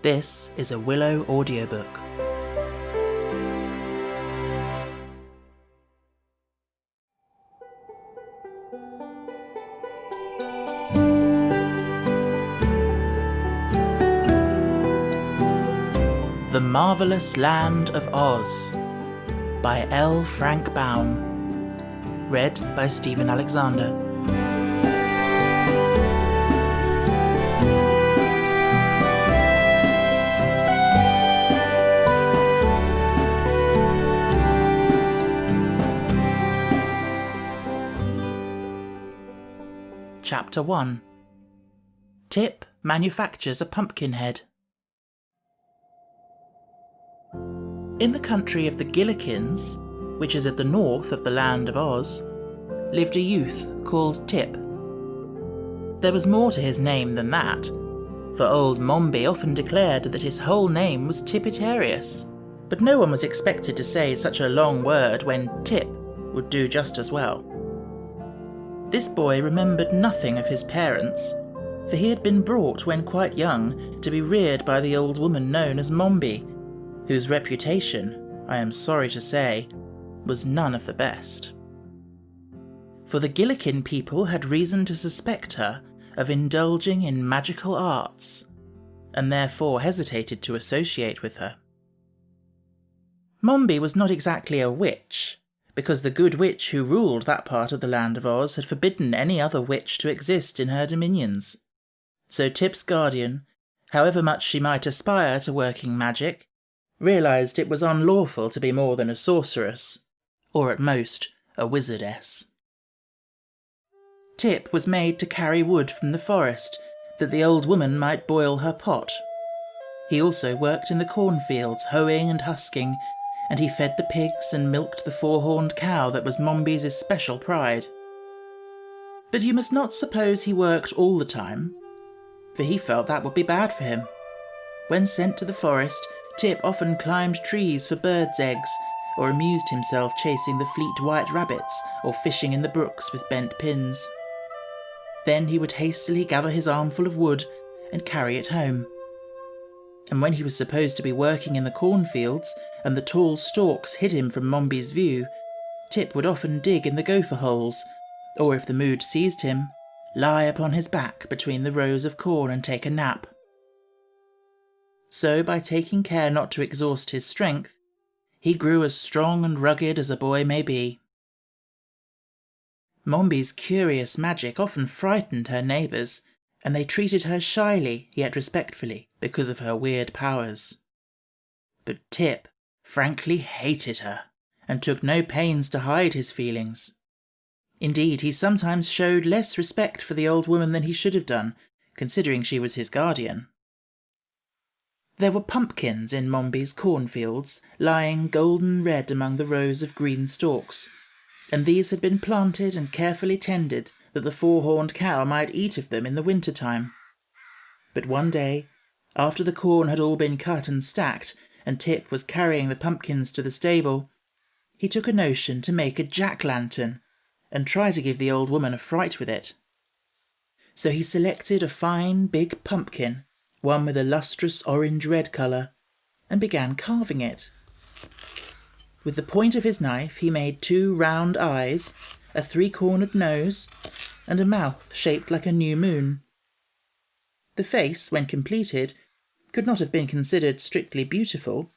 This is a Willow audiobook. The Marvellous Land of Oz by L. Frank Baum. Read by Stephen Alexander. Chapter 1. Tip manufactures a pumpkinhead. In the country of the Gillikins, which is at the north of the Land of Oz, lived a youth called Tip. There was more to his name than that, for old Mombi often declared that his whole name was Tipitarius, but no one was expected to say such a long word when Tip would do just as well. This boy remembered nothing of his parents, for he had been brought when quite young to be reared by the old woman known as Mombi, whose reputation, I am sorry to say, was none of the best. For the Gillikin people had reason to suspect her of indulging in magical arts, and therefore hesitated to associate with her. Mombi was not exactly a witch, because the good witch who ruled that part of the Land of Oz had forbidden any other witch to exist in her dominions. So Tip's guardian, however much she might aspire to working magic, realised it was unlawful to be more than a sorceress, or at most a wizardess. Tip was made to carry wood from the forest, that the old woman might boil her pot. He also worked in the cornfields, hoeing and husking, and he fed the pigs and milked the four-horned cow that was Mombi's especial pride. But you must not suppose he worked all the time, for he felt that would be bad for him. When sent to the forest, Tip often climbed trees for birds' eggs, or amused himself chasing the fleet white rabbits or fishing in the brooks with bent pins. Then he would hastily gather his armful of wood and carry it home. And when he was supposed to be working in the cornfields and the tall stalks hid him from Mombi's view, Tip would often dig in the gopher holes, or if the mood seized him, lie upon his back between the rows of corn and take a nap. So, by taking care not to exhaust his strength, he grew as strong and rugged as a boy may be. Mombi's curious magic often frightened her neighbours, and they treated her shyly yet respectfully because of her weird powers. But Tip frankly hated her, and took no pains to hide his feelings. Indeed, he sometimes showed less respect for the old woman than he should have done, considering she was his guardian. There were pumpkins in Mombi's cornfields, lying golden red among the rows of green stalks, and these had been planted and carefully tended that the four-horned cow might eat of them in the winter-time. But one day, after the corn had all been cut and stacked, and Tip was carrying the pumpkins to the stable, he took a notion to make a jack-lantern, and try to give the old woman a fright with it. So he selected a fine big pumpkin, one with a lustrous orange-red colour, and began carving it. With the point of his knife he made 2 round eyes, a 3-cornered nose, and a mouth shaped like a new moon. The face, when completed, could not have been considered strictly beautiful,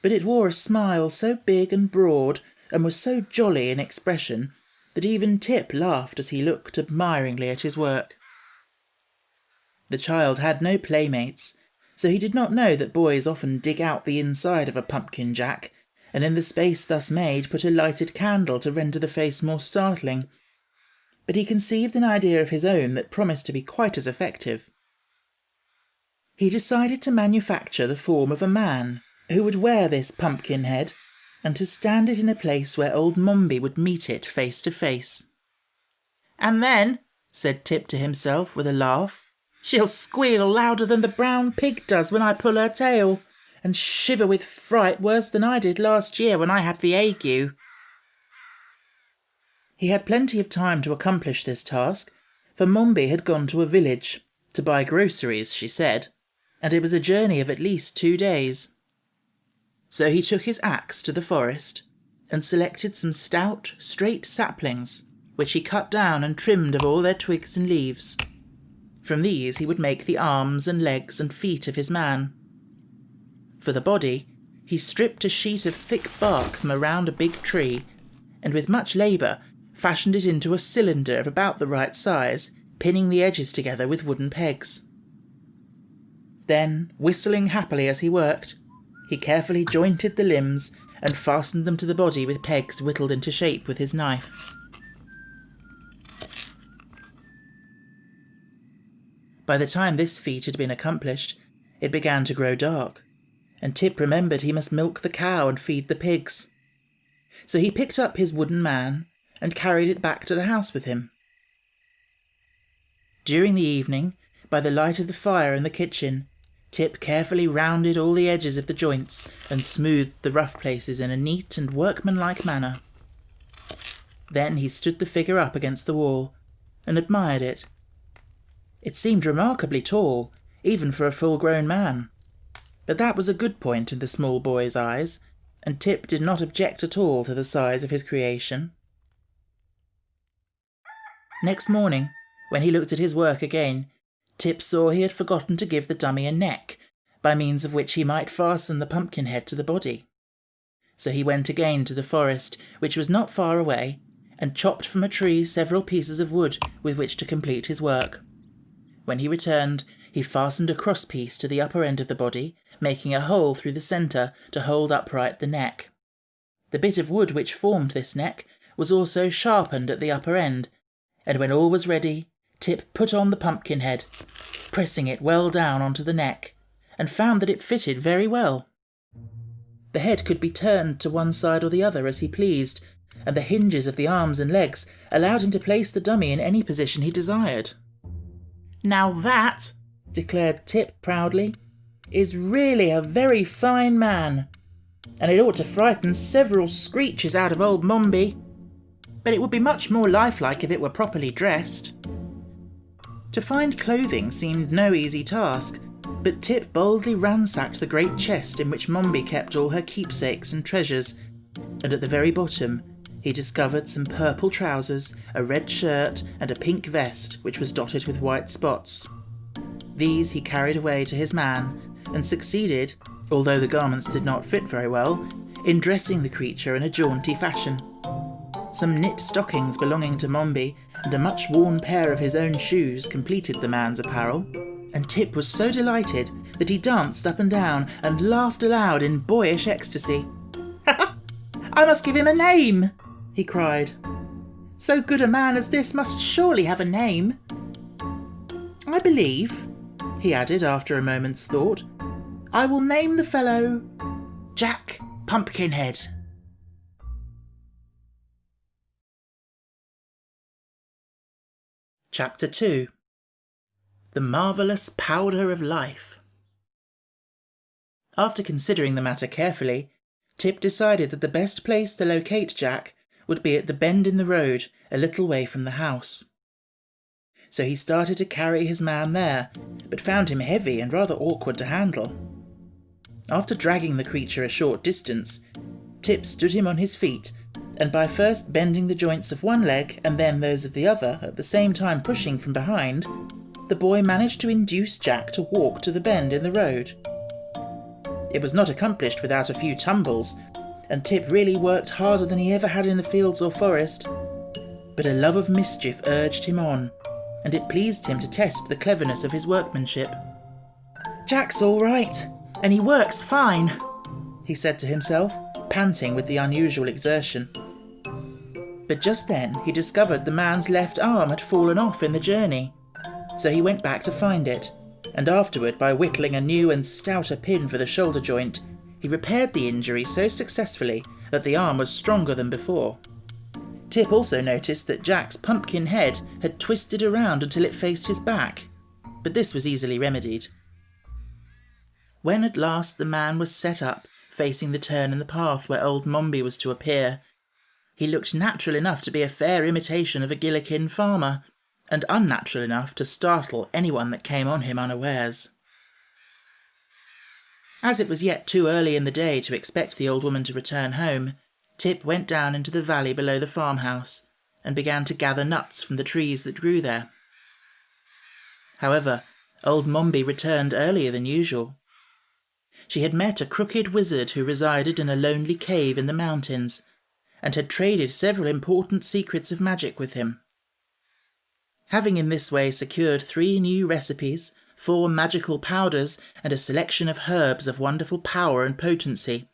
but it wore a smile so big and broad, and was so jolly in expression, that even Tip laughed as he looked admiringly at his work. The child had no playmates, so he did not know that boys often dig out the inside of a pumpkin jack, and in the space thus made put a lighted candle to render the face more startling. But he conceived an idea of his own that promised to be quite as effective. He decided to manufacture the form of a man who would wear this pumpkin head, and to stand it in a place where old Mombi would meet it face to face. "And then," said Tip to himself with a laugh, "she'll squeal louder than the brown pig does when I pull her tail, and shiver with fright worse than I did last year when I had the ague." He had plenty of time to accomplish this task, for Mombi had gone to a village, to buy groceries, she said, and it was a journey of at least 2 days. So he took his axe to the forest and selected some stout, straight saplings, which he cut down and trimmed of all their twigs and leaves. From these he would make the arms and legs and feet of his man. For the body, he stripped a sheet of thick bark from around a big tree, and with much labour fashioned it into a cylinder of about the right size, pinning the edges together with wooden pegs. Then, whistling happily as he worked, he carefully jointed the limbs and fastened them to the body with pegs whittled into shape with his knife. By the time this feat had been accomplished, it began to grow dark, and Tip remembered he must milk the cow and feed the pigs. So he picked up his wooden man and carried it back to the house with him. During the evening, by the light of the fire in the kitchen, Tip carefully rounded all the edges of the joints and smoothed the rough places in a neat and workmanlike manner. Then he stood the figure up against the wall and admired it. It seemed remarkably tall, even for a full-grown man. But that was a good point in the small boy's eyes, and Tip did not object at all to the size of his creation. Next morning, when he looked at his work again, Tip saw he had forgotten to give the dummy a neck, by means of which he might fasten the pumpkin head to the body. So he went again to the forest, which was not far away, and chopped from a tree several pieces of wood with which to complete his work. When he returned, he fastened a cross-piece to the upper end of the body, making a hole through the centre to hold upright the neck. The bit of wood which formed this neck was also sharpened at the upper end, and when all was ready, Tip put on the pumpkin head, pressing it well down onto the neck, and found that it fitted very well. The head could be turned to one side or the other as he pleased, and the hinges of the arms and legs allowed him to place the dummy in any position he desired. "Now that," declared Tip proudly, "is really a very fine man, and it ought to frighten several screeches out of old Mombi, but it would be much more lifelike if it were properly dressed." To find clothing seemed no easy task, but Tip boldly ransacked the great chest in which Mombi kept all her keepsakes and treasures, and at the very bottom he discovered some purple trousers, a red shirt, and a pink vest which was dotted with white spots. These he carried away to his man, and succeeded, although the garments did not fit very well, in dressing the creature in a jaunty fashion. Some knit stockings belonging to Mombi and a much-worn pair of his own shoes completed the man's apparel, and Tip was so delighted that he danced up and down and laughed aloud in boyish ecstasy. "I must give him a name!" he cried. "So good a man as this must surely have a name. I believe," he added after a moment's thought, "I will name the fellow Jack Pumpkinhead." Chapter 2. The Marvellous Powder of Life. After considering the matter carefully, Tip decided that the best place to locate Jack would be at the bend in the road a little way from the house. So he started to carry his man there, but found him heavy and rather awkward to handle. After dragging the creature a short distance, Tip stood him on his feet, and by first bending the joints of one leg and then those of the other, at the same time pushing from behind, the boy managed to induce Jack to walk to the bend in the road. It was not accomplished without a few tumbles, and Tip really worked harder than he ever had in the fields or forest. But a love of mischief urged him on, and it pleased him to test the cleverness of his workmanship. "Jack's all right, and he works fine," he said to himself, panting with the unusual exertion. But just then he discovered the man's left arm had fallen off in the journey, so he went back to find it, and afterward, by whittling a new and stouter pin for the shoulder joint, he repaired the injury so successfully that the arm was stronger than before. Tip also noticed that Jack's pumpkin head had twisted around until it faced his back, but this was easily remedied. When at last the man was set up, facing the turn in the path where old Mombi was to appear, he looked natural enough to be a fair imitation of a Gillikin farmer, and unnatural enough to startle anyone that came on him unawares. As it was yet too early in the day to expect the old woman to return home, Tip went down into the valley below the farmhouse and began to gather nuts from the trees that grew there. However, old Mombi returned earlier than usual. She had met a crooked wizard who resided in a lonely cave in the mountains, and had traded several important secrets of magic with him. Having in this way secured 3 new recipes, 4 magical powders, and a selection of herbs of wonderful power and potency,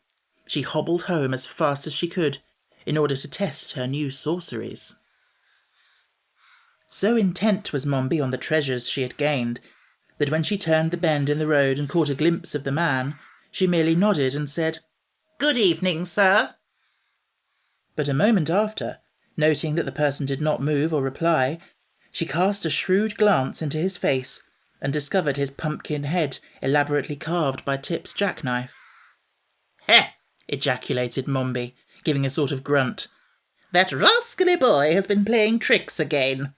she hobbled home as fast as she could, in order to test her new sorceries. So intent was Mombi on the treasures she had gained, that when she turned the bend in the road and caught a glimpse of the man, she merely nodded and said, "Good evening, sir." But a moment after, noting that the person did not move or reply, she cast a shrewd glance into his face and discovered his pumpkin head elaborately carved by Tip's jackknife. "Heh!" ejaculated Mombi, giving a sort of grunt. "That rascally boy has been playing tricks again.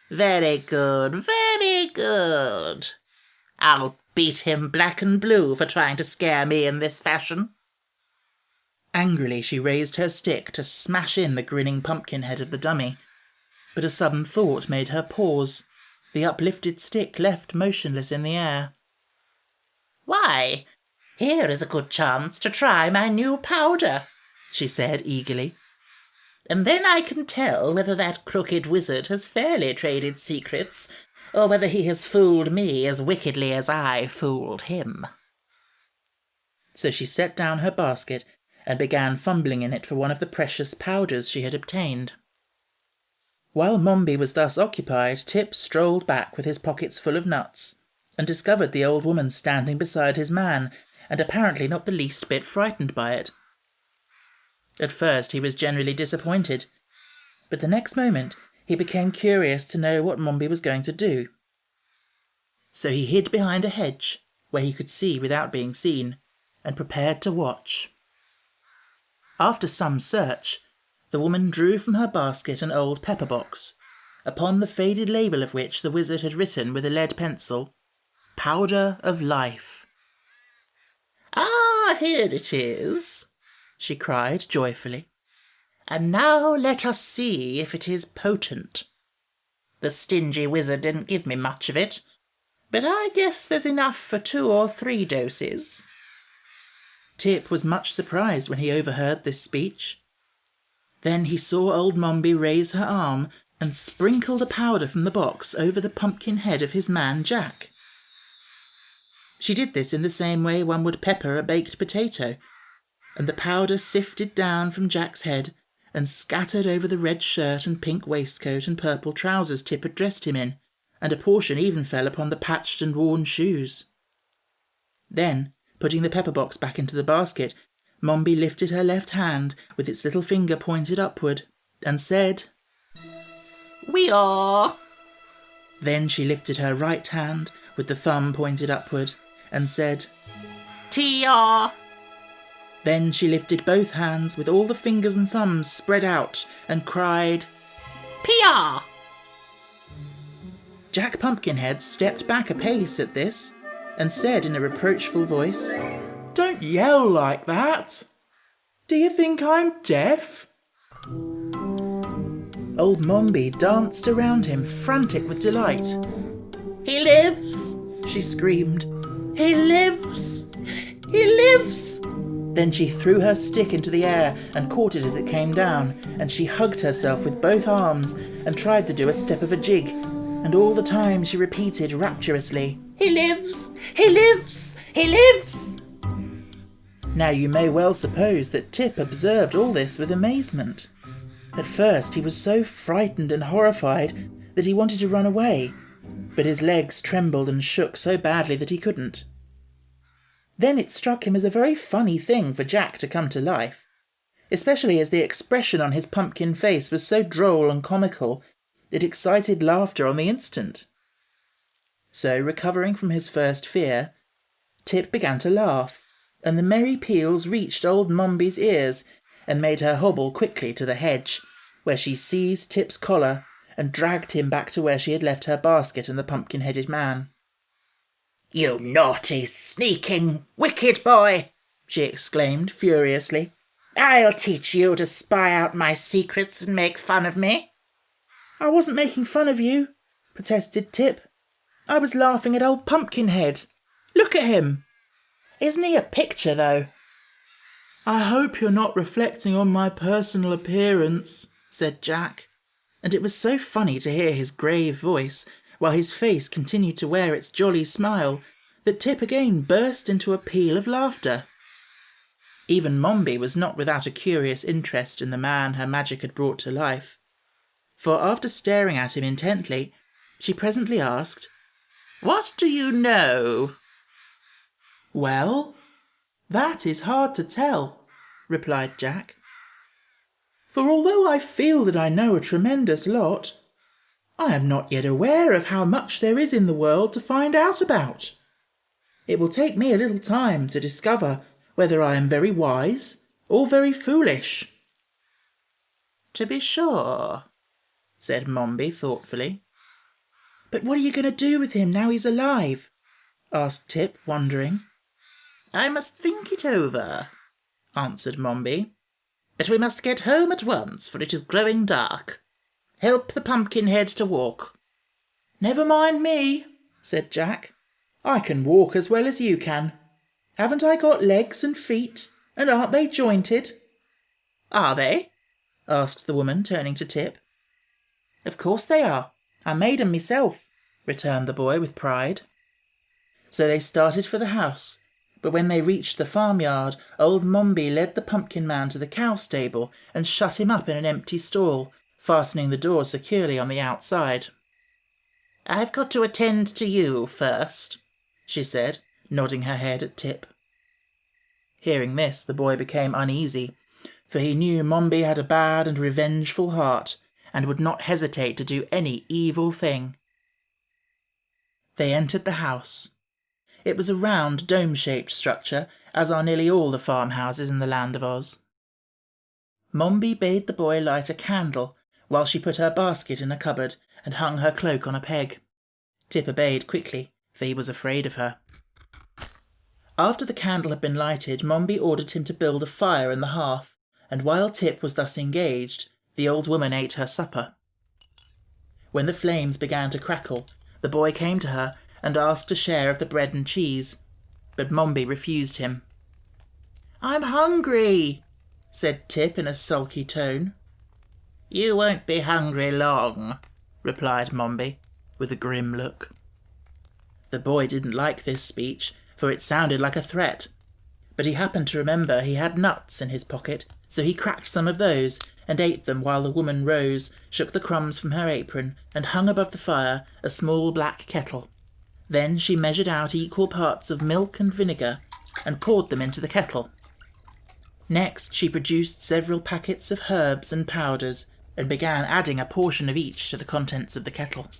Very good, very good. I'll beat him black and blue for trying to scare me in this fashion." Angrily she raised her stick to smash in the grinning pumpkin head of the dummy, but a sudden thought made her pause, the uplifted stick left motionless in the air. "Why, here is a good chance to try my new powder," she said eagerly. "And then I can tell whether that crooked wizard has fairly traded secrets, or whether he has fooled me as wickedly as I fooled him." So she set down her basket and began fumbling in it for one of the precious powders she had obtained. While Mombi was thus occupied, Tip strolled back with his pockets full of nuts, and discovered the old woman standing beside his man, and apparently not the least bit frightened by it. At first he was generally disappointed, but the next moment he became curious to know what Mombi was going to do. So he hid behind a hedge, where he could see without being seen, and prepared to watch. After some search, the woman drew from her basket an old pepper box, upon the faded label of which the wizard had written with a lead pencil, "Powder of Life." "Ah, here it is," she cried joyfully. "And now let us see if it is potent. The stingy wizard didn't give me much of it, but I guess there's enough for 2 or 3 doses." Tip was much surprised when he overheard this speech. Then he saw old Mombi raise her arm and sprinkle the powder from the box over the pumpkin head of his man Jack. She did this in the same way one would pepper a baked potato, and the powder sifted down from Jack's head and scattered over the red shirt and pink waistcoat and purple trousers Tip had dressed him in, and a portion even fell upon the patched and worn shoes. Then, putting the pepper box back into the basket, Mombi lifted her left hand with its little finger pointed upward and said, "We are." Then she lifted her right hand with the thumb pointed upward and said, "Tia." Then she lifted both hands with all the fingers and thumbs spread out and cried, "Pia!" Jack Pumpkinhead stepped back a pace at this and said in a reproachful voice, "Don't yell like that. Do you think I'm deaf?" Old Mombi danced around him, frantic with delight. "He lives!" she screamed. "He lives! He lives!" Then she threw her stick into the air and caught it as it came down, and she hugged herself with both arms and tried to do a step of a jig, and all the time she repeated rapturously, "He lives! He lives! He lives!" Now you may well suppose that Tip observed all this with amazement. At first he was so frightened and horrified that he wanted to run away, but his legs trembled and shook so badly that he couldn't. Then it struck him as a very funny thing for Jack to come to life, especially as the expression on his pumpkin face was so droll and comical it excited laughter on the instant. So, recovering from his first fear, Tip began to laugh, and the merry peals reached old Mombi's ears and made her hobble quickly to the hedge, where she seized Tip's collar and dragged him back to where she had left her basket and the pumpkin-headed man. "You naughty, sneaking, wicked boy!" she exclaimed furiously. "I'll teach you to spy out my secrets and make fun of me." "I wasn't making fun of you," protested Tip. "I was laughing at old Pumpkinhead. Look at him. Isn't he a picture, though?" "I hope you're not reflecting on my personal appearance," said Jack, and it was so funny to hear his grave voice while his face continued to wear its jolly smile that Tip again burst into a peal of laughter. Even Mombi was not without a curious interest in the man her magic had brought to life, for after staring at him intently, she presently asked, "What do you know?" "Well, that is hard to tell," replied Jack. "For although I feel that I know a tremendous lot, I am not yet aware of how much there is in the world to find out about. It will take me a little time to discover whether I am very wise or very foolish." "To be sure," said Mombi thoughtfully. "But what are you going to do with him now he's alive?" asked Tip, wondering. "I must think it over," answered Mombi. "But we must get home at once, for it is growing dark. Help the Pumpkinhead to walk." "Never mind me," said Jack. "I can walk as well as you can. Haven't I got legs and feet, and aren't they jointed?" "Are they?" asked the woman, turning to Tip. "Of course they are. I made 'em myself," returned the boy with pride. So they started for the house, but when they reached the farmyard, old Mombi led the Pumpkin Man to the cow stable and shut him up in an empty stall, fastening the door securely on the outside. "I've got to attend to you first," she said, nodding her head at Tip. Hearing this, the boy became uneasy, for he knew Mombi had a bad and revengeful heart, and would not hesitate to do any evil thing. They entered the house. It was a round, dome-shaped structure, as are nearly all the farmhouses in the Land of Oz. Mombi bade the boy light a candle, while she put her basket in a cupboard and hung her cloak on a peg. Tip obeyed quickly, for he was afraid of her. After the candle had been lighted, Mombi ordered him to build a fire in the hearth, and while Tip was thus engaged, the old woman ate her supper. When the flames began to crackle, the boy came to her and asked a share of the bread and cheese, but Mombi refused him. "I'm hungry," said Tip in a sulky tone. "You won't be hungry long," replied Mombi, with a grim look. The boy didn't like this speech, for it sounded like a threat, but he happened to remember he had nuts in his pocket, so he cracked some of those and ate them while the woman rose, shook the crumbs from her apron, and hung above the fire a small black kettle. Then she measured out equal parts of milk and vinegar and poured them into the kettle. Next she produced several packets of herbs and powders and began adding a portion of each to the contents of the kettle.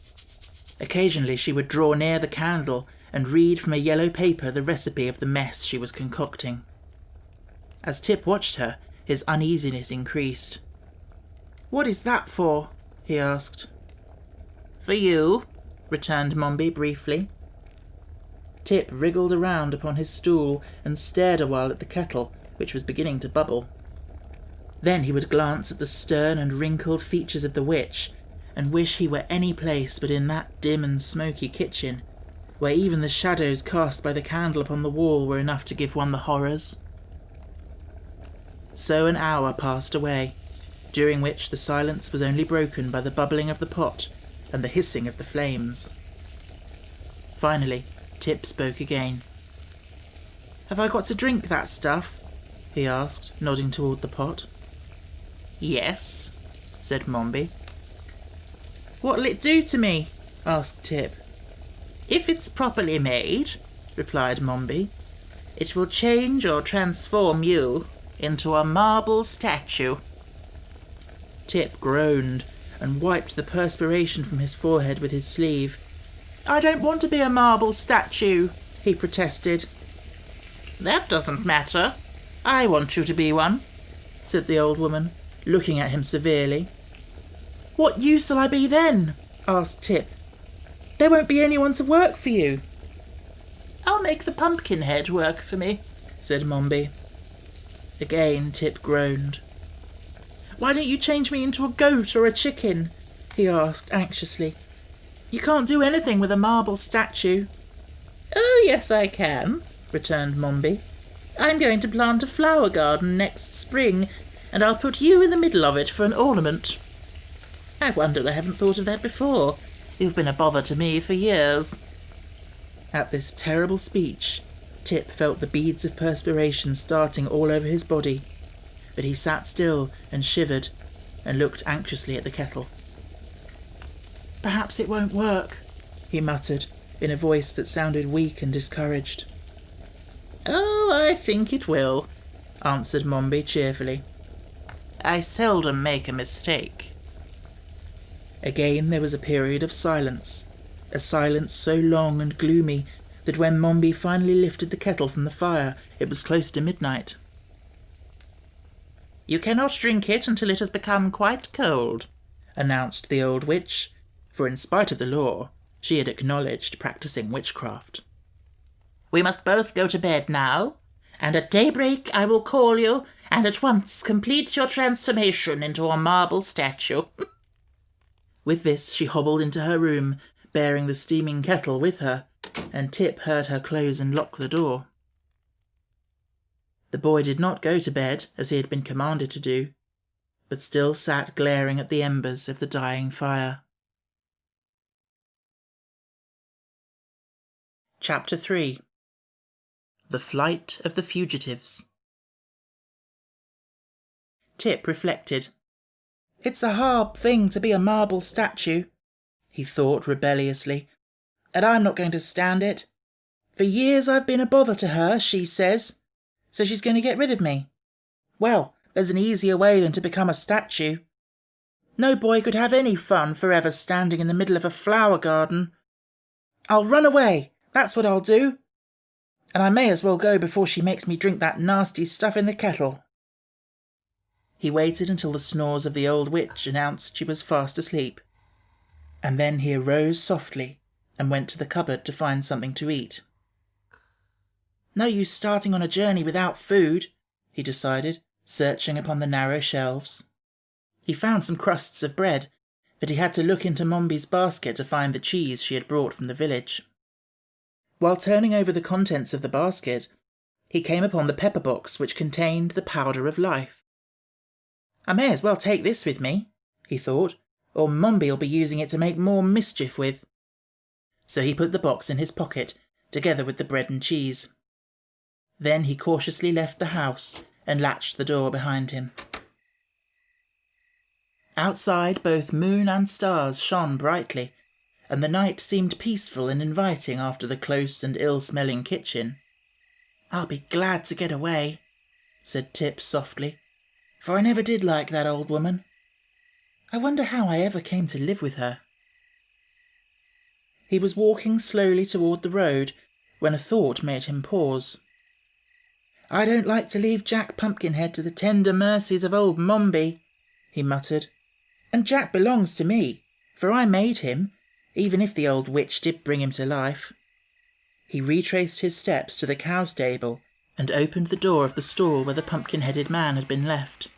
Occasionally she would draw near the candle and read from a yellow paper the recipe of the mess she was concocting. As Tip watched her, his uneasiness increased. "What is that for?" he asked. "For you," returned Mombi briefly. Tip wriggled around upon his stool and stared a while at the kettle, which was beginning to bubble. Then he would glance at the stern and wrinkled features of the witch and wish he were any place but in that dim and smoky kitchen, where even the shadows cast by the candle upon the wall were enough to give one the horrors. So an hour passed away, during which the silence was only broken by the bubbling of the pot and the hissing of the flames. Finally, Tip spoke again. "Have I got to drink that stuff?" he asked, nodding toward the pot. "Yes," said Mombi. "What'll it do to me?" asked Tip. "If it's properly made," replied Mombi, "it will change or transform you into a marble statue." Tip groaned and wiped the perspiration from his forehead with his sleeve. "I don't want to be a marble statue," he protested. "That doesn't matter. I want you to be one," said the old woman, looking at him severely. "What use'll I be then?" asked Tip. "There won't be anyone to work for you." make the pumpkinhead work for me," said Mombi. Again Tip groaned. "Why don't you change me into a goat or a chicken?" he asked anxiously. "You can't do anything with a marble statue." "Oh, yes, I can," returned Mombi. "I'm going to plant a flower garden next spring, and I'll put you in the middle of it for an ornament." "I wonder I haven't thought of that before. You've been a bother to me for years." At this terrible speech, Tip felt the beads of perspiration starting all over his body, but he sat still and shivered and looked anxiously at the kettle. "Perhaps it won't work," he muttered in a voice that sounded weak and discouraged. "Oh, I think it will," answered Mombi cheerfully. "I seldom make a mistake." Again there was a period of silence, a silence so long and gloomy that when Mombi finally lifted the kettle from the fire, it was close to midnight. "You cannot drink it until it has become quite cold," announced the old witch, for in spite of the law, she had acknowledged practicing witchcraft. "We must both go to bed now, and at daybreak I will call you, and at once complete your transformation into a marble statue." With this she hobbled into her room, bearing the steaming kettle with her, and Tip heard her close and lock the door. The boy did not go to bed, as he had been commanded to do, but still sat glaring at the embers of the dying fire. Chapter 3. The Flight of the Fugitives. Tip reflected. "It's a hard thing to be a marble statue," he thought rebelliously, "and I'm not going to stand it. For years I've been a bother to her, she says, so she's going to get rid of me. Well, there's an easier way than to become a statue. No boy could have any fun forever standing in the middle of a flower garden. I'll run away, that's what I'll do. And I may as well go before she makes me drink that nasty stuff in the kettle." He waited until the snores of the old witch announced she was fast asleep, and then he arose softly and went to the cupboard to find something to eat. No use starting on a journey without food, he decided, searching upon the narrow shelves. He found some crusts of bread, but he had to look into Mombi's basket to find the cheese she had brought from the village. While turning over the contents of the basket, he came upon the pepper box which contained the powder of life. "I may as well take this with me," he thought, "or Mombi'll be using it to make more mischief with." So he put the box in his pocket, together with the bread and cheese. Then he cautiously left the house and latched the door behind him. Outside, both moon and stars shone brightly, and the night seemed peaceful and inviting after the close and ill-smelling kitchen. "I'll be glad to get away," said Tip softly, "for I never did like that old woman. I wonder how I ever came to live with her." He was walking slowly toward the road when a thought made him pause. "I don't like to leave Jack Pumpkinhead to the tender mercies of old Mombi," he muttered. "And Jack belongs to me, for I made him, even if the old witch did bring him to life." He retraced his steps to the cow stable and opened the door of the stall where the pumpkin-headed man had been left.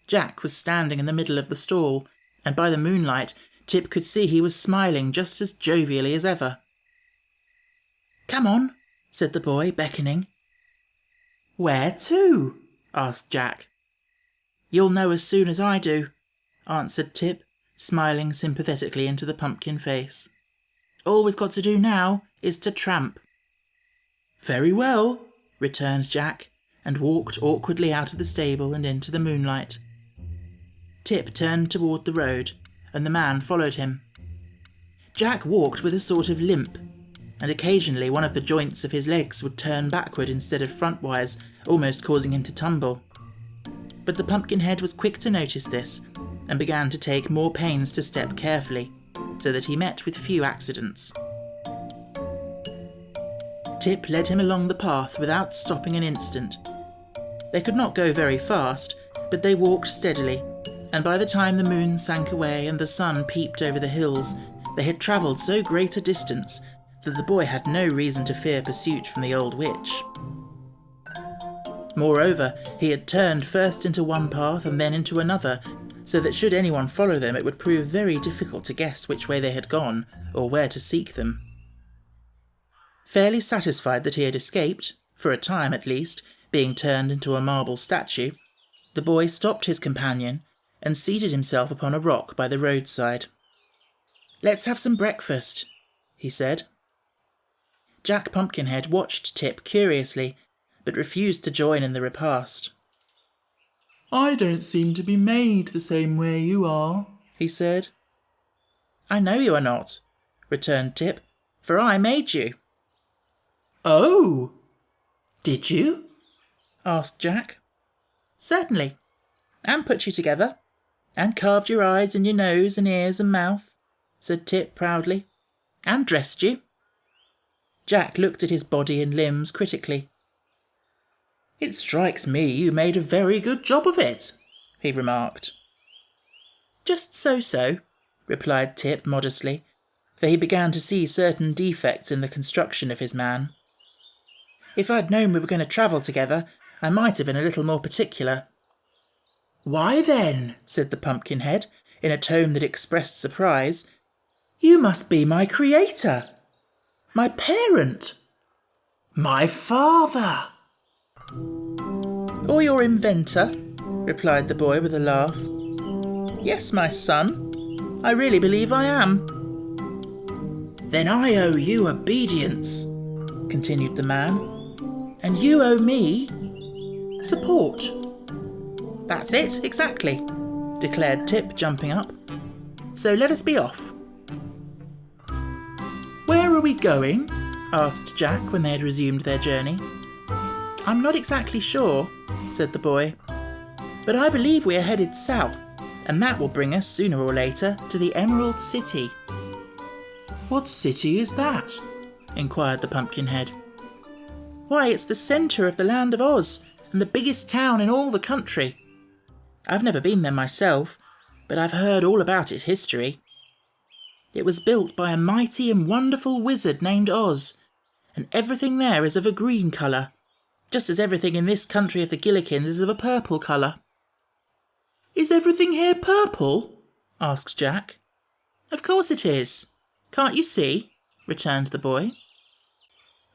Jack was standing in the middle of the stall, and by the moonlight Tip could see he was smiling just as jovially as ever. "Come on," said the boy, beckoning. "Where to?" asked Jack. "You'll know as soon as I do," answered Tip, smiling sympathetically into the pumpkin face. "All we've got to do now is to tramp." "Very well," returned Jack, and walked awkwardly out of the stable and into the moonlight. Tip turned toward the road, and the man followed him. Jack walked with a sort of limp, and occasionally one of the joints of his legs would turn backward instead of frontwise, almost causing him to tumble. But the Pumpkinhead was quick to notice this, and began to take more pains to step carefully, so that he met with few accidents. Tip led him along the path without stopping an instant. They could not go very fast, but they walked steadily, and by the time the moon sank away and the sun peeped over the hills, they had travelled so great a distance that the boy had no reason to fear pursuit from the old witch. Moreover, he had turned first into one path and then into another, so that should anyone follow them it would prove very difficult to guess which way they had gone, or where to seek them. Fairly satisfied that he had escaped, for a time at least, being turned into a marble statue, the boy stopped his companion and seated himself upon a rock by the roadside. "Let's have some breakfast," he said. Jack Pumpkinhead watched Tip curiously, but refused to join in the repast. "I don't seem to be made the same way you are," he said. "I know you are not," returned Tip, "for I made you." "Oh, did you?" asked Jack. "Certainly, and put you together, and carved your eyes and your nose and ears and mouth," said Tip proudly, "and dressed you." Jack looked at his body and limbs critically. "It strikes me you made a very good job of it," he remarked. "Just so," replied Tip modestly, for he began to see certain defects in the construction of his man. "If I'd known we were going to travel together, I might have been a little more particular." "Why then," said the Pumpkinhead, in a tone that expressed surprise, "you must be my creator, my parent, my father." "Or your inventor," replied the boy with a laugh. "Yes, my son, I really believe I am." "Then I owe you obedience," continued the man, "and you owe me support." "That's it, exactly," declared Tip, jumping up. "So let us be off." "Where are we going?" asked Jack when they had resumed their journey. "I'm not exactly sure," said the boy, "but I believe we are headed south, and that will bring us, sooner or later, to the Emerald City." "What city is that?" inquired the Pumpkinhead. "Why, it's the centre of the Land of Oz, and the biggest town in all the country. I've never been there myself, but I've heard all about its history. It was built by a mighty and wonderful wizard named Oz, and everything there is of a green colour, just as everything in this country of the Gillikins is of a purple colour." "Is everything here purple?" asked Jack. "Of course it is. Can't you see?" returned the boy.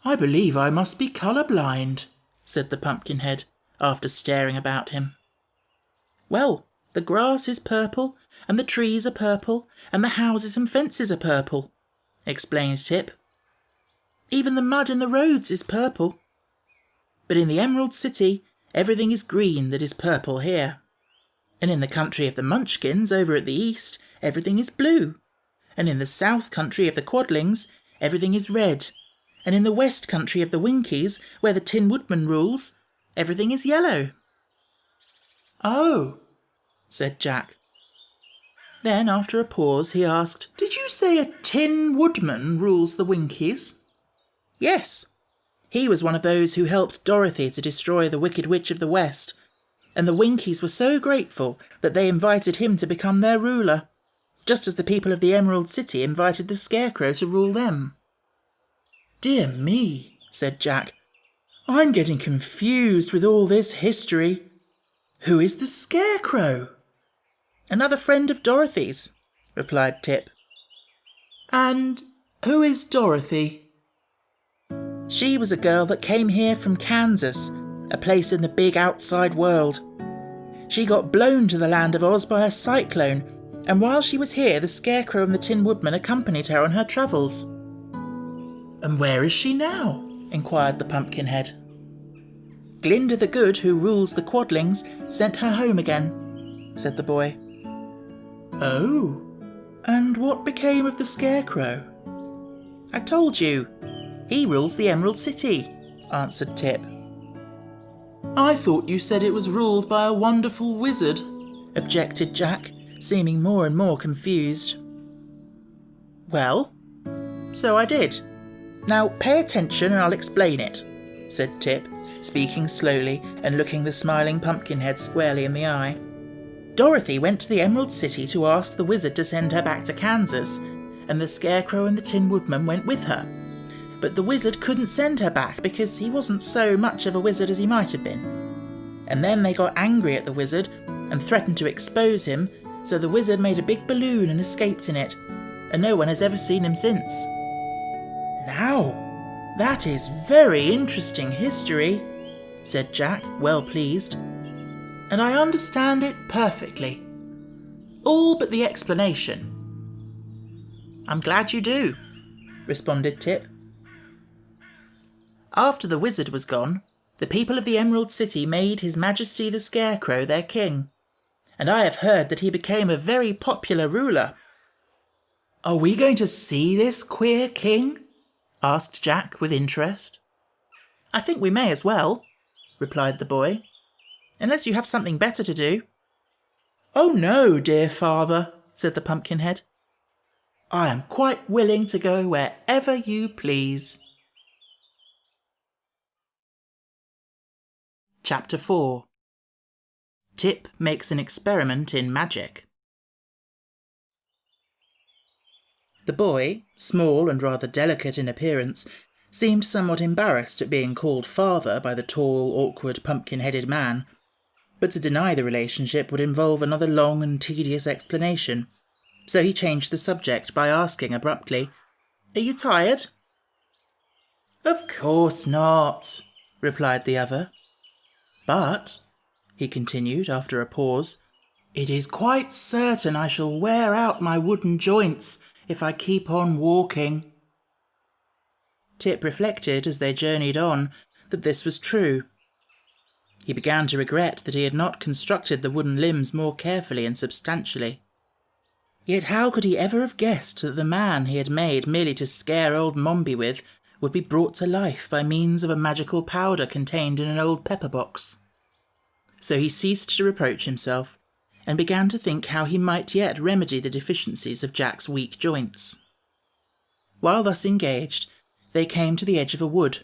"I believe I must be colour-blind," said the Pumpkinhead, after staring about him. "Well, the grass is purple, and the trees are purple, and the houses and fences are purple," explained Tip. "Even the mud in the roads is purple. But in the Emerald City, everything is green that is purple here. And in the country of the Munchkins over at the east, everything is blue. And in the south country of the Quadlings, everything is red. And in the west country of the Winkies, where the Tin Woodman rules, everything is yellow." "Oh," said Jack. Then, after a pause, he asked, "Did you say a Tin Woodman rules the Winkies?" "Yes. He was one of those who helped Dorothy to destroy the Wicked Witch of the West, and the Winkies were so grateful that they invited him to become their ruler, just as the people of the Emerald City invited the Scarecrow to rule them." "Dear me," said Jack, "I'm getting confused with all this history. Who is the Scarecrow?" "Another friend of Dorothy's," replied Tip. "And who is Dorothy?" "She was a girl that came here from Kansas, a place in the big outside world. She got blown to the Land of Oz by a cyclone, and while she was here, the Scarecrow and the Tin Woodman accompanied her on her travels." "And where is she now?" inquired the Pumpkinhead. "Glinda the Good, who rules the Quadlings, sent her home again," said the boy. "Oh, and what became of the Scarecrow?" "I told you. He rules the Emerald City," answered Tip. "I thought you said it was ruled by a wonderful wizard," objected Jack, seeming more and more confused. "Well, so I did. Now pay attention and I'll explain it," said Tip, speaking slowly and looking the smiling Pumpkinhead squarely in the eye. "Dorothy went to the Emerald City to ask the wizard to send her back to Kansas, and the Scarecrow and the Tin Woodman went with her, but the wizard couldn't send her back because he wasn't so much of a wizard as he might have been. And then they got angry at the wizard and threatened to expose him, so the wizard made a big balloon and escaped in it, and no one has ever seen him since. Now, that is very interesting history, said Jack, well pleased, and I understand it perfectly. All but the explanation. I'm glad you do, responded Tip. After the wizard was gone, the people of the Emerald City made His Majesty the Scarecrow their king, and I have heard that he became a very popular ruler. Are we going to see this queer king? Asked Jack with interest. I think we may as well, replied the boy, unless you have something better to do. Oh no, dear father, said the Pumpkinhead. I am quite willing to go wherever you please. Chapter 4. Tip makes an experiment in magic. The boy, small and rather delicate in appearance, seemed somewhat embarrassed at being called father by the tall, awkward, pumpkin-headed man, but to deny the relationship would involve another long and tedious explanation, so he changed the subject by asking abruptly, Are you tired? Of course not, replied the other. But, he continued after a pause, it is quite certain I shall wear out my wooden joints if I keep on walking. Tip reflected as they journeyed on that this was true. He began to regret that he had not constructed the wooden limbs more carefully and substantially. Yet how could he ever have guessed that the man he had made merely to scare old Mombi with would be brought to life by means of a magical powder contained in an old pepper box? So he ceased to reproach himself, and began to think how he might yet remedy the deficiencies of Jack's weak joints. While thus engaged, they came to the edge of a wood,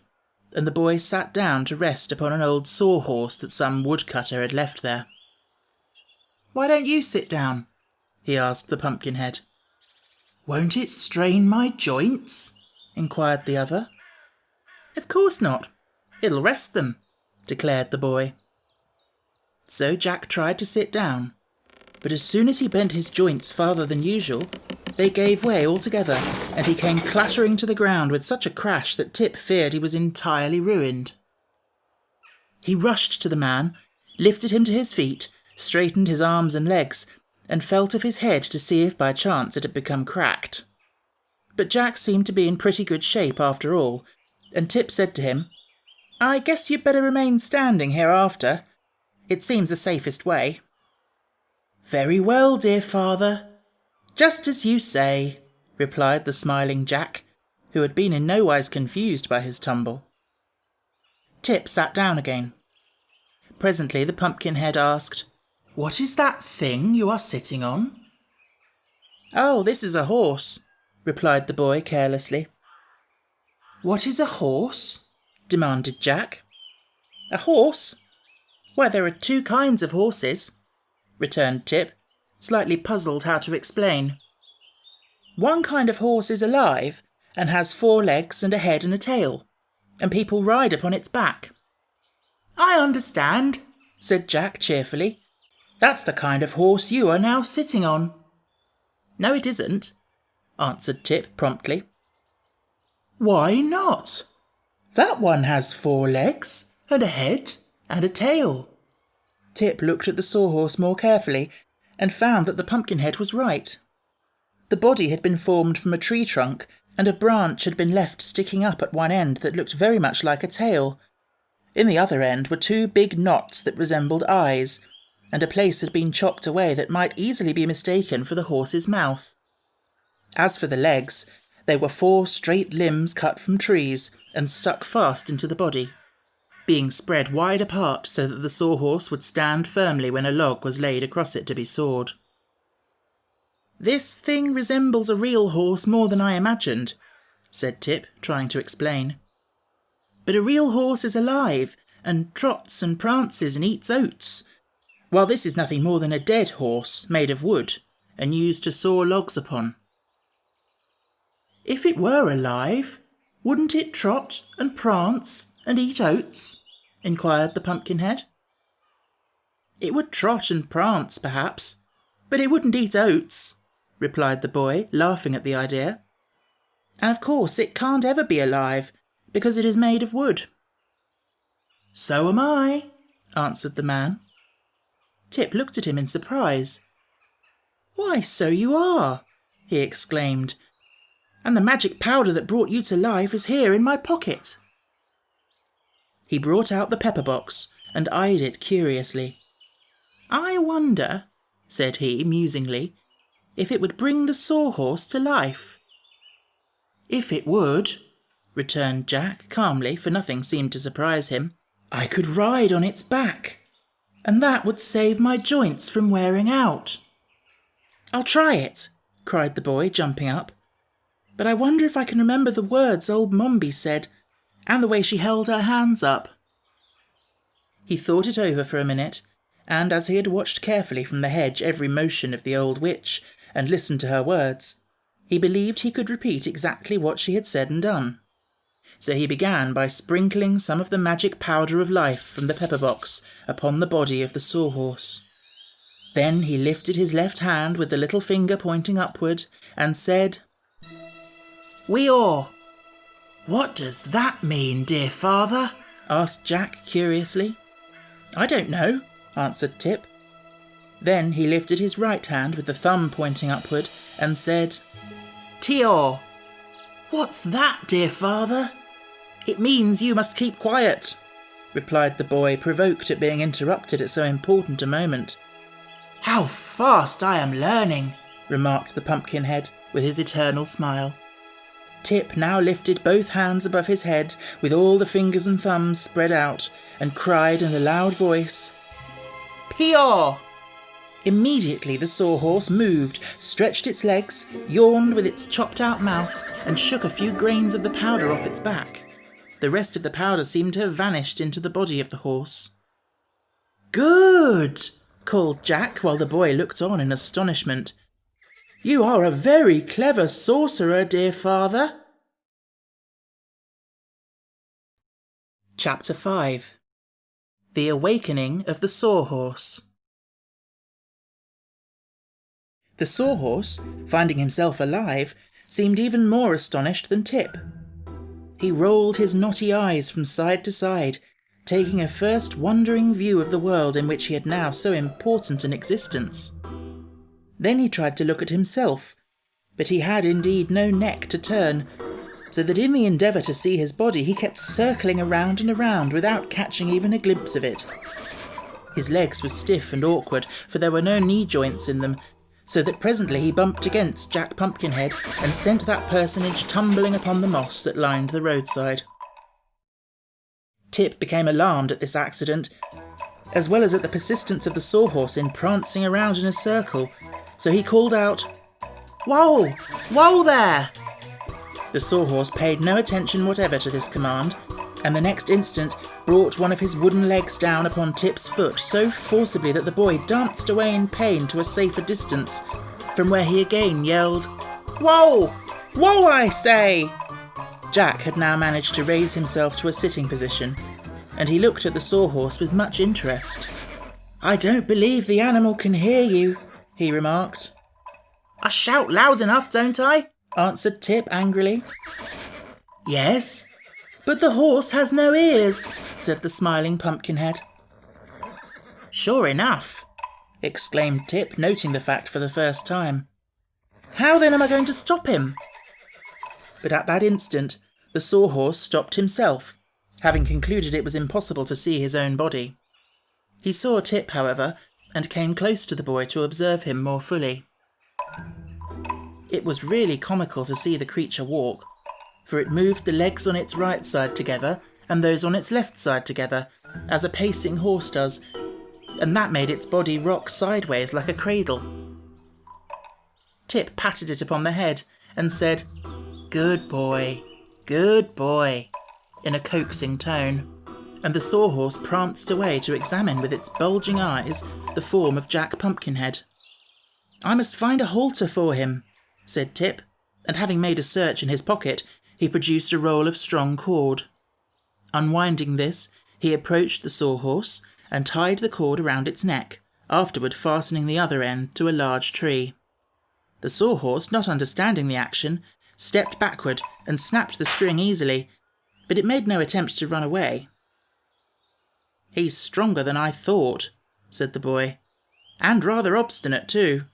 and the boy sat down to rest upon an old Sawhorse that some woodcutter had left there. Why don't you sit down? He asked the Pumpkinhead. Won't it strain my joints? Inquired the other. Of course not. It'll rest them, declared the boy. So Jack tried to sit down, but as soon as he bent his joints farther than usual, they gave way altogether, and he came clattering to the ground with such a crash that Tip feared he was entirely ruined. He rushed to the man, lifted him to his feet, straightened his arms and legs, and felt of his head to see if by chance it had become cracked. But Jack seemed to be in pretty good shape after all, and Tip said to him, I guess you'd better remain standing hereafter. It seems the safest way. Very well, dear father. Just as you say, replied the smiling Jack, who had been in nowise confused by his tumble. Tip sat down again. Presently the Pumpkinhead asked, What is that thing you are sitting on? Oh, this is a horse, replied the boy carelessly. What is a horse? Demanded Jack. A horse? Why, there are two kinds of horses, returned Tip, slightly puzzled how to explain. One kind of horse is alive and has 4 legs and a head and a tail, and people ride upon its back. I understand, said Jack cheerfully. That's the kind of horse you are now sitting on. No, it isn't, answered Tip promptly. Why not? That one has 4 legs and a head and a tail. Tip looked at the Sawhorse more carefully and found that the Pumpkinhead was right. The body had been formed from a tree trunk, and a branch had been left sticking up at one end that looked very much like a tail. In the other end were 2 big knots that resembled eyes, and a place had been chopped away that might easily be mistaken for the horse's mouth. As for the legs, they were 4 straight limbs cut from trees and stuck fast into the body, being spread wide apart so that the Sawhorse would stand firmly when a log was laid across it to be sawed. This thing resembles a real horse more than I imagined, said Tip, trying to explain. But a real horse is alive, and trots and prances and eats oats, while this is nothing more than a dead horse made of wood and used to saw logs upon. If it were alive, Wouldn't it trot and prance and eat oats? Inquired the Pumpkinhead. It would trot and prance, perhaps, but it wouldn't eat oats, replied the boy, laughing at the idea. And of course it can't ever be alive, because it is made of wood. So am I, answered the man. Tip looked at him in surprise. Why, so you are, he exclaimed, and the magic powder that brought you to life is here in my pocket. He brought out the pepper box and eyed it curiously. I wonder, said he musingly, if it would bring the Sawhorse to life. If it would, returned Jack calmly, for nothing seemed to surprise him, I could ride on its back, and that would save my joints from wearing out. I'll try it, cried the boy, jumping up. But I wonder if I can remember the words old Mombi said, and the way she held her hands up. He thought it over for a minute, and as he had watched carefully from the hedge every motion of the old witch, and listened to her words, he believed he could repeat exactly what she had said and done. So he began by sprinkling some of the magic powder of life from the pepper box upon the body of the Sawhorse. Then he lifted his left hand with the little finger pointing upward, and said, Weor. What does that mean, dear father? Asked Jack curiously. I don't know, answered Tip. Then he lifted his right hand with the thumb pointing upward and said, Tior. What's that, dear father? It means you must keep quiet, replied the boy, provoked at being interrupted at so important a moment. How fast I am learning, remarked the Pumpkinhead with his eternal smile. Tip now lifted both hands above his head with all the fingers and thumbs spread out and cried in a loud voice, Pior! Immediately the Sawhorse moved, stretched its legs, yawned with its chopped-out mouth, and shook a few grains of the powder off its back. The rest of the powder seemed to have vanished into the body of the horse. Good! Called Jack, while the boy looked on in astonishment. You are a very clever sorcerer, dear father. Chapter 5. The Awakening of the Sawhorse. The Sawhorse, finding himself alive, seemed even more astonished than Tip. He rolled his knotty eyes from side to side, taking a first wondering view of the world in which he had now so important an existence. Then he tried to look at himself, but he had indeed no neck to turn, so that in the endeavour to see his body he kept circling around and around without catching even a glimpse of it. His legs were stiff and awkward, for there were no knee joints in them, so that presently he bumped against Jack Pumpkinhead and sent that personage tumbling upon the moss that lined the roadside. Tip became alarmed at this accident, as well as at the persistence of the Sawhorse in prancing around in a circle, so he called out, Whoa! Whoa there! The Sawhorse paid no attention whatever to this command, and the next instant brought one of his wooden legs down upon Tip's foot so forcibly that the boy danced away in pain to a safer distance, from where he again yelled, Whoa! Whoa, I say! Jack had now managed to raise himself to a sitting position, and he looked at the Sawhorse with much interest. I don't believe the animal can hear you, he remarked. I shout loud enough, don't I? Answered Tip angrily. Yes, but the horse has no ears, said the smiling Pumpkinhead. Sure enough, exclaimed Tip, noting the fact for the first time. How then am I going to stop him? But at that instant, the Sawhorse stopped himself, having concluded it was impossible to see his own body. He saw Tip, however, and came close to the boy to observe him more fully. It was really comical to see the creature walk, for it moved the legs on its right side together and those on its left side together, as a pacing horse does, and that made its body rock sideways like a cradle. Tip patted it upon the head and said, Good boy, in a coaxing tone, and the Sawhorse pranced away to examine with its bulging eyes the form of Jack Pumpkinhead. I must find a halter for him, said Tip, and having made a search in his pocket, he produced a roll of strong cord. Unwinding this, he approached the Sawhorse and tied the cord around its neck, afterward fastening the other end to a large tree. The Sawhorse, not understanding the action, stepped backward and snapped the string easily, but it made no attempt to run away. "He's stronger than I thought," said the boy, "and rather obstinate too."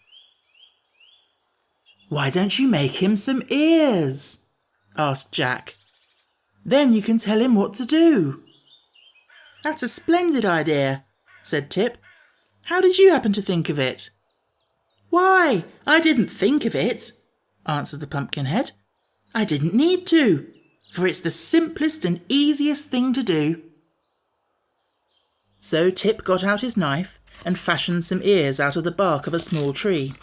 "Why don't you make him some ears?" asked Jack. "Then you can tell him what to do." "That's a splendid idea," said Tip. "How did you happen to think of it?" "Why, I didn't think of it," answered the Pumpkinhead. "I didn't need to, for it's the simplest and easiest thing to do." So Tip got out his knife and fashioned some ears out of the bark of a small tree.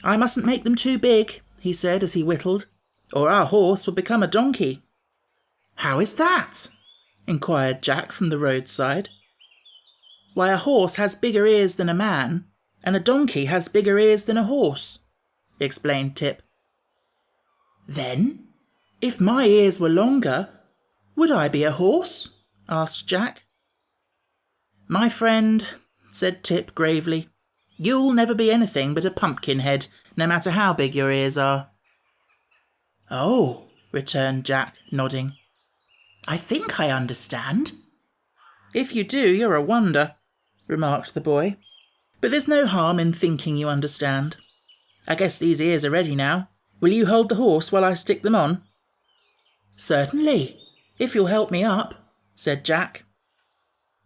"I mustn't make them too big," he said as he whittled, "or our horse will become a donkey." "How is that?" inquired Jack from the roadside. "Why, a horse has bigger ears than a man, and a donkey has bigger ears than a horse," explained Tip. "Then, if my ears were longer, would I be a horse?" asked Jack. "My friend," said Tip gravely, "you'll never be anything but a pumpkinhead, no matter how big your ears are." "Oh," returned Jack, nodding. "I think I understand." "If you do, you're a wonder," remarked the boy. "But there's no harm in thinking you understand. I guess these ears are ready now. Will you hold the horse while I stick them on?" "Certainly, if you'll help me up," said Jack.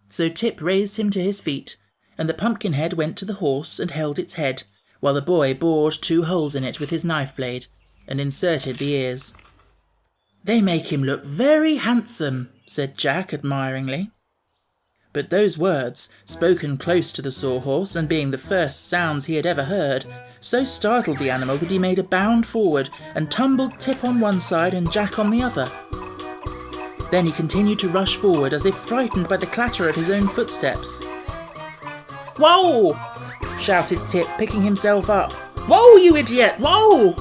So Tip raised him to his feet, and the Pumpkinhead went to the horse and held its head, while the boy bored 2 holes in it with his knife blade and inserted the ears. "They make him look very handsome," said Jack admiringly. But those words, spoken close to the Sawhorse and being the first sounds he had ever heard, so startled the animal that he made a bound forward and tumbled Tip on one side and Jack on the other. Then he continued to rush forward as if frightened by the clatter of his own footsteps. "Whoa!" shouted Tip, picking himself up. "Whoa, you idiot! Whoa!"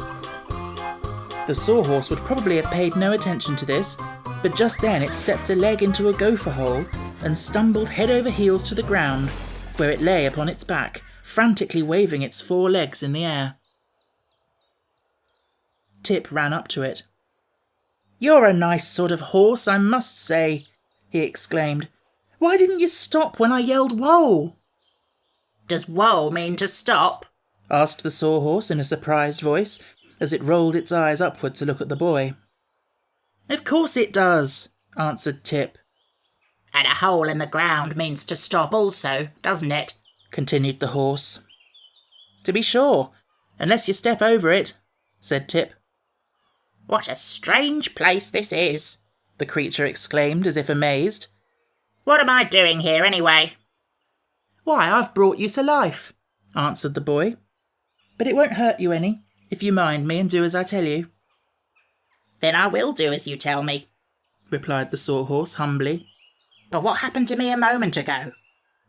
The Sawhorse would probably have paid no attention to this, but just then it stepped a leg into a gopher hole and stumbled head over heels to the ground, where it lay upon its back, frantically waving its 4 legs in the air. Tip ran up to it. "You're a nice sort of horse, I must say," he exclaimed. "Why didn't you stop when I yelled whoa?" "Does whoa mean to stop?" asked the Sawhorse in a surprised voice, as it rolled its eyes upward to look at the boy. "Of course it does," answered Tip. "And a hole in the ground means to stop also, doesn't it?" continued the horse. "To be sure, unless you step over it," said Tip. "What a strange place this is," the creature exclaimed as if amazed. "What am I doing here anyway?" "Why, I've brought you to life," answered the boy. "But it won't hurt you any, if you mind me and do as I tell you." "Then I will do as you tell me," replied the Sawhorse humbly. "But what happened to me a moment ago?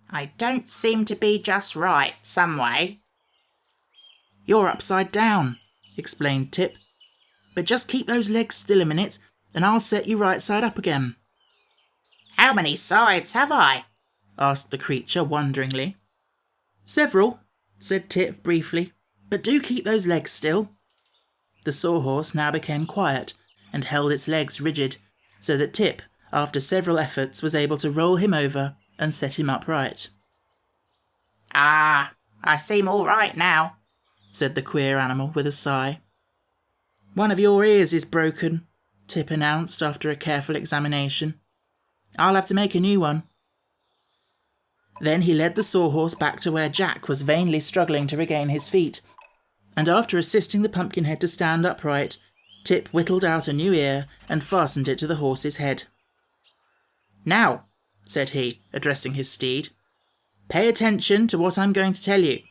I don't seem to be just right, some way." "You're upside down," explained Tip. "But just keep those legs still a minute, and I'll set you right side up again." "How many sides have I?" asked the creature wonderingly. "Several," said Tip briefly, "but do keep those legs still." The Sawhorse now became quiet and held its legs rigid, so that Tip, after several efforts, was able to roll him over and set him upright. "Ah, I seem all right now," said the queer animal with a sigh. "One of your ears is broken," Tip announced after a careful examination. "I'll have to make a new one." Then he led the Sawhorse back to where Jack was vainly struggling to regain his feet, and after assisting the Pumpkinhead to stand upright, Tip whittled out a new ear and fastened it to the horse's head. "Now," said he, addressing his steed, "pay attention to what I'm going to tell you.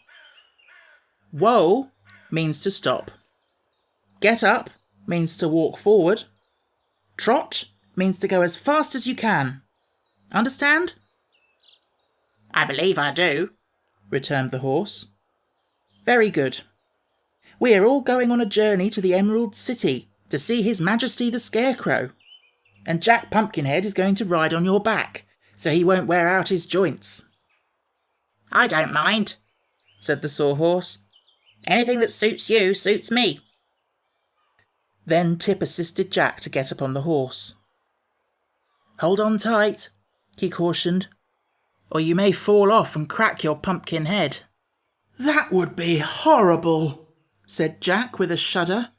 Whoa means to stop. Get up means to walk forward. Trot means to go as fast as you can. Understand?" "I believe I do," returned the horse. "Very good. We are all going on a journey to the Emerald City to see His Majesty the Scarecrow. And Jack Pumpkinhead is going to ride on your back, so he won't wear out his joints." "I don't mind," said the Sawhorse. "Anything that suits you suits me." Then Tip assisted Jack to get upon the horse. "Hold on tight," he cautioned, "or you may fall off and crack your pumpkin head." "That would be horrible," said Jack with a shudder.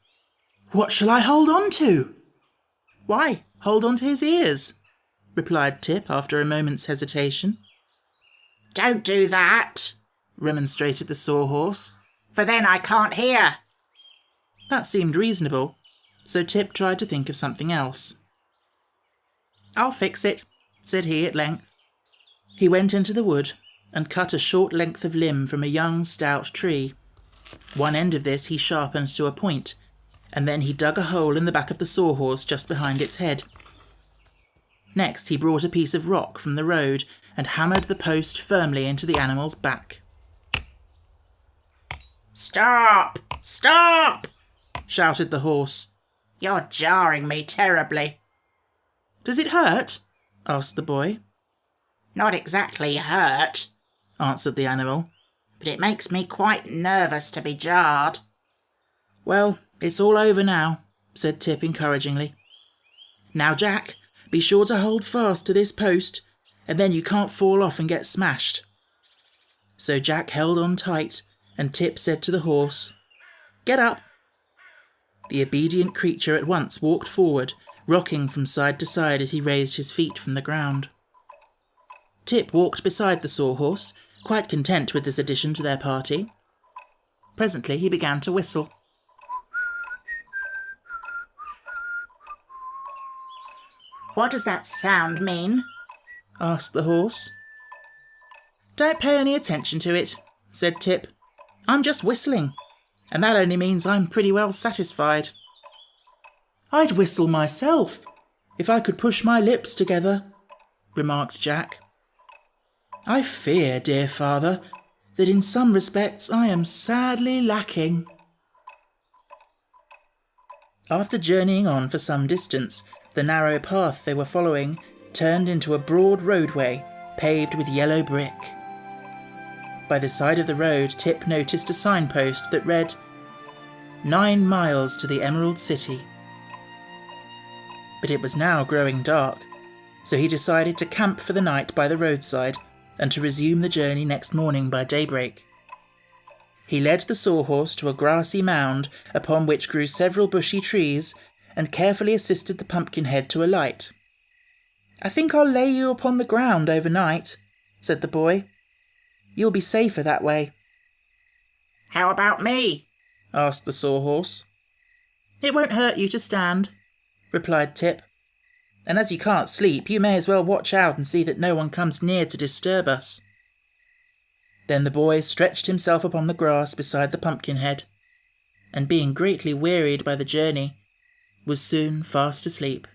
"What shall I hold on to?" "Why, hold on to his ears," replied Tip after a moment's hesitation. "Don't do that," remonstrated the Sawhorse. "for then I can't hear." That seemed reasonable, so Tip tried to think of something else. "I'll fix it," said he at length. He went into the wood and cut a short length of limb from a young, stout tree. One end of this he sharpened to a point, and then he dug a hole in the back of the Sawhorse just behind its head. Next he brought a piece of rock from the road and hammered the post firmly into the animal's back. "Stop! Stop!" shouted the horse. "You're jarring me terribly." "Does it hurt?" asked the boy. "Not exactly hurt," answered the animal, "but it makes me quite nervous to be jarred." "Well, it's all over now," said Tip encouragingly. "Now, Jack, be sure to hold fast to this post, and then you can't fall off and get smashed." So Jack held on tight, and Tip said to the horse, "Get up." The obedient creature at once walked forward, rocking from side to side as he raised his feet from the ground. Tip walked beside the Sawhorse, quite content with this addition to their party. Presently he began to whistle. "What does that sound mean?" asked the horse. "Don't pay any attention to it," said Tip. "I'm just whistling, and that only means I'm pretty well satisfied." "I'd whistle myself, if I could push my lips together," remarked Jack. "I fear, dear father, that in some respects I am sadly lacking." After journeying on for some distance, the narrow path they were following turned into a broad roadway paved with yellow brick. By the side of the road, Tip noticed a signpost that read, 9 miles to the Emerald City. But it was now growing dark, so he decided to camp for the night by the roadside and to resume the journey next morning by daybreak. He led the Sawhorse to a grassy mound upon which grew several bushy trees and carefully assisted the Pumpkinhead to alight. "I think I'll lay you upon the ground overnight," said the boy. "You'll be safer that way." "How about me?" asked the Sawhorse. "It won't hurt you to stand," replied Tip. "And as you can't sleep, you may as well watch out and see that no one comes near to disturb us." Then the boy stretched himself upon the grass beside the Pumpkinhead, and being greatly wearied by the journey, was soon fast asleep.